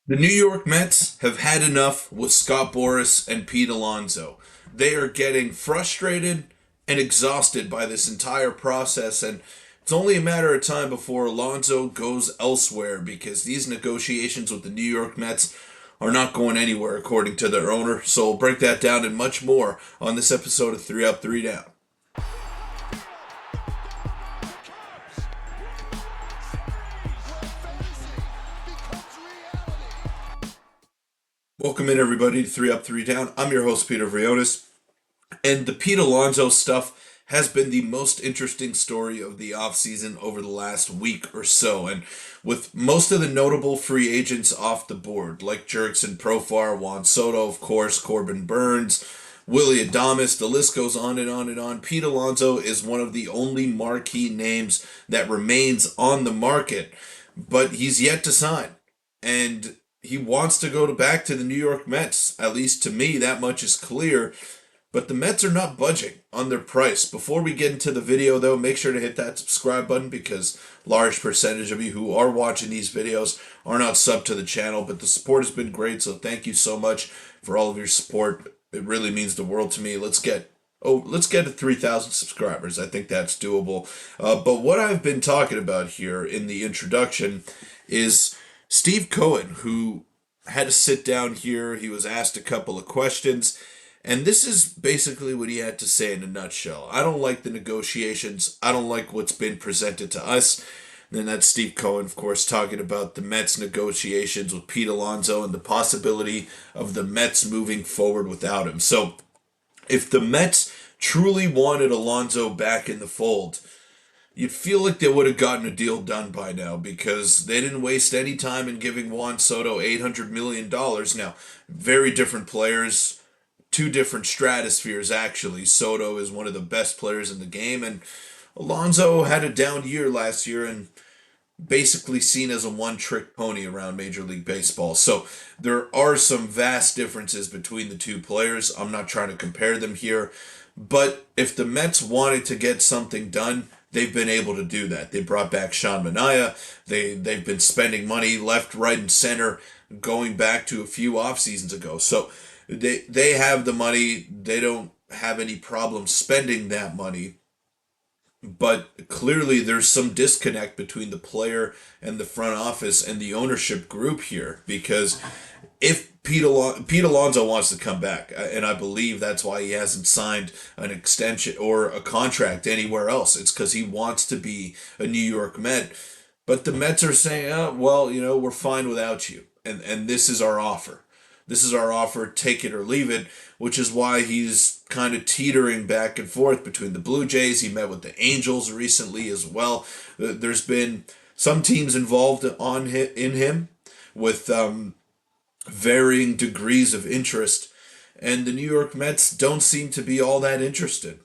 The New York Mets have had enough with Scott Boras and Pete Alonso. They are getting frustrated and exhausted by this entire process, and it's only a matter of time before Alonso goes elsewhere because these negotiations with the New York Mets are not going anywhere according to their owner. So we'll break that down and much more on this episode of 3 Up, 3 Down. Welcome in, everybody, to 3 Up, 3 Down. I'm your host, Peter Vrionis. And the Pete Alonso stuff has been the most interesting story of the offseason over the last week or so. And with most of the notable free agents off the board, like Jurickson Profar, Juan Soto, of course, Corbin Burns, Willie Adames, the list goes on and on and on. Pete Alonso is one of the only marquee names that remains on the market, but he's yet to sign. And he wants to go back to the New York Mets. At least to me, that much is clear. But the Mets are not budging on their price. Before we get into the video, though, make sure to hit that subscribe button because large percentage of you who are watching these videos are not sub to the channel. But the support has been great, so thank you so much for all of your support. It really means the world to me. Let's get to 3,000 subscribers. I think that's doable. But what I've been talking about here in the introduction is Steve Cohen, who had to sit down here. He was asked a couple of questions. And this is basically what he had to say in a nutshell. I don't like the negotiations. I don't like what's been presented to us. And then that's Steve Cohen, of course, talking about the Mets negotiations with Pete Alonso and the possibility of the Mets moving forward without him. So if the Mets truly wanted Alonso back in the fold, you'd feel like they would have gotten a deal done by now because they didn't waste any time in giving Juan Soto $800 million. Now, very different players, two different stratospheres actually. Soto is one of the best players in the game, and Alonso had a down year last year and basically seen as a one-trick pony around Major League Baseball. So there are some vast differences between the two players. I'm not trying to compare them here, but if the Mets wanted to get something done, they've been able to do that. They brought back Sean Manaea. They've been spending money left, right, and center going back to a few off seasons ago. So they have the money. They don't have any problem spending that money. But clearly, there's some disconnect between the player and the front office and the ownership group here because if Pete Alonso wants to come back, and I believe that's why he hasn't signed an extension or a contract anywhere else. It's because he wants to be a New York Met. But the Mets are saying, oh, well, we're fine without you. And this is our offer. This is our offer, take it or leave it, which is why he's kind of teetering back and forth between the Blue Jays. He met with the Angels recently as well. There's been some teams involved in him with varying degrees of interest, and the New York Mets don't seem to be all that interested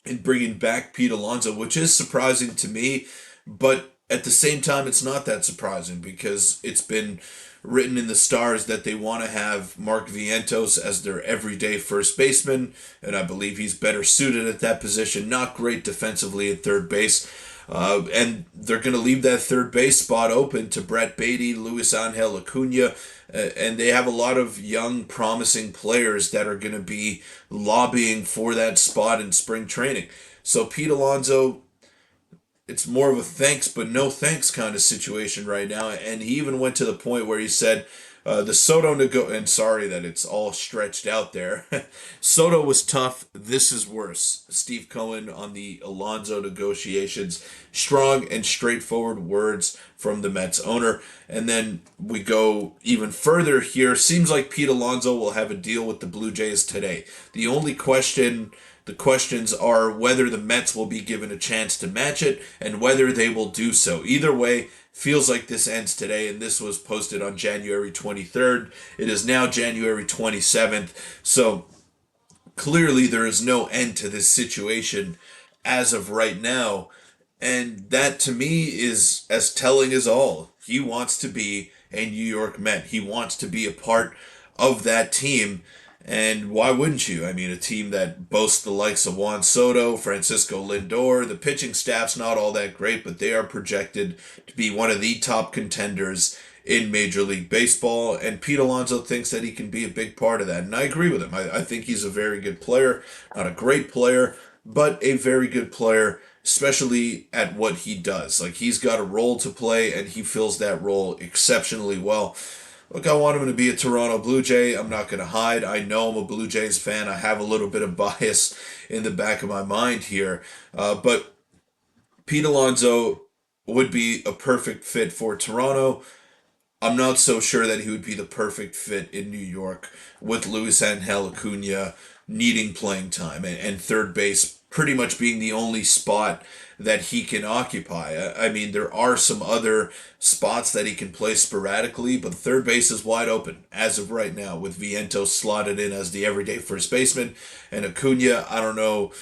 in bringing back Pete Alonso, which is surprising to me, but at the same time, it's not that surprising because it's been written in the stars that they want to have Mark Vientos as their everyday first baseman, and I believe he's better suited at that position. Not great defensively at third base. And they're going to leave that third base spot open to Brett Baty, Luis Angel Acuna, and they have a lot of young, promising players that are going to be lobbying for that spot in spring training. So Pete Alonso, it's more of a thanks but no thanks kind of situation right now. And he even went to the point where he said the Soto and sorry that it's all stretched out there. Soto was tough. This is worse. Steve Cohen on the Alonso negotiations. Strong and straightforward words from the Mets owner. And then we go even further here. Seems like Pete Alonso will have a deal with the Blue Jays today. The questions are whether the Mets will be given a chance to match it and whether they will do so. Either way, feels like this ends today, and this was posted on January 23rd. It is now January 27th, so clearly there is no end to this situation as of right now, and that to me is as telling as all. He wants to be a New York Met. He wants to be a part of that team. And why wouldn't you? I mean, a team that boasts the likes of Juan Soto, Francisco Lindor, the pitching staff's not all that great, but they are projected to be one of the top contenders in Major League Baseball. And Pete Alonso thinks that he can be a big part of that. And I agree with him. I think he's a very good player, not a great player, but a very good player, especially at what he does. Like, he's got a role to play, and he fills that role exceptionally well. Look, I want him to be a Toronto Blue Jay. I'm not going to hide. I know I'm a Blue Jays fan. I have a little bit of bias in the back of my mind here. But Pete Alonso would be a perfect fit for Toronto. I'm not so sure that he would be the perfect fit in New York with Luis Angel Acuna needing playing time and third base pretty much being the only spot that he can occupy. I mean, there are some other spots that he can play sporadically, but third base is wide open as of right now with Vientos slotted in as the everyday first baseman. And Acuna, I don't know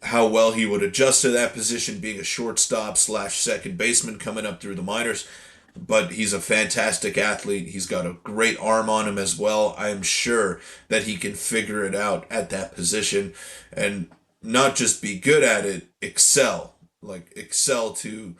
how well he would adjust to that position, being a shortstop slash second baseman coming up through the minors. But he's a fantastic athlete. He's got a great arm on him as well. I am sure that he can figure it out at that position and not just be good at it, excel. Like, excel to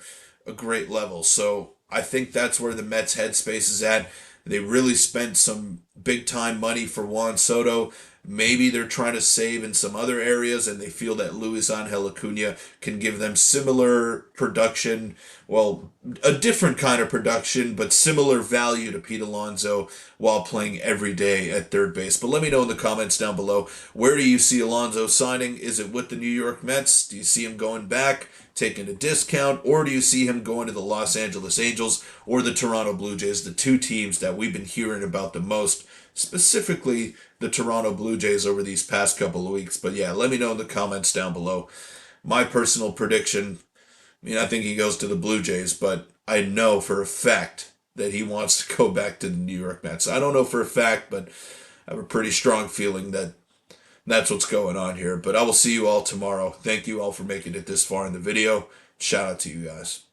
a great level. So I think that's where the Mets' headspace is at. They really spent some big time money for Juan Soto. Maybe they're trying to save in some other areas, and they feel that Luis Angel Acuna can give them similar production. Well, a different kind of production, but similar value to Pete Alonso while playing every day at third base. But let me know in the comments down below, where do you see Alonso signing? Is it with the New York Mets? Do you see him going back, taking a discount, or do you see him going to the Los Angeles Angels or the Toronto Blue Jays, the two teams that we've been hearing about the most, specifically the Toronto Blue Jays over these past couple of weeks? But yeah, let me know in the comments down below. My personal prediction, I mean, I think he goes to the Blue Jays, but I know for a fact that he wants to go back to the New York Mets. I don't know for a fact, but I have a pretty strong feeling that that's what's going on here. But I will see you all tomorrow. Thank you all for making it this far in the video. Shout out to you guys.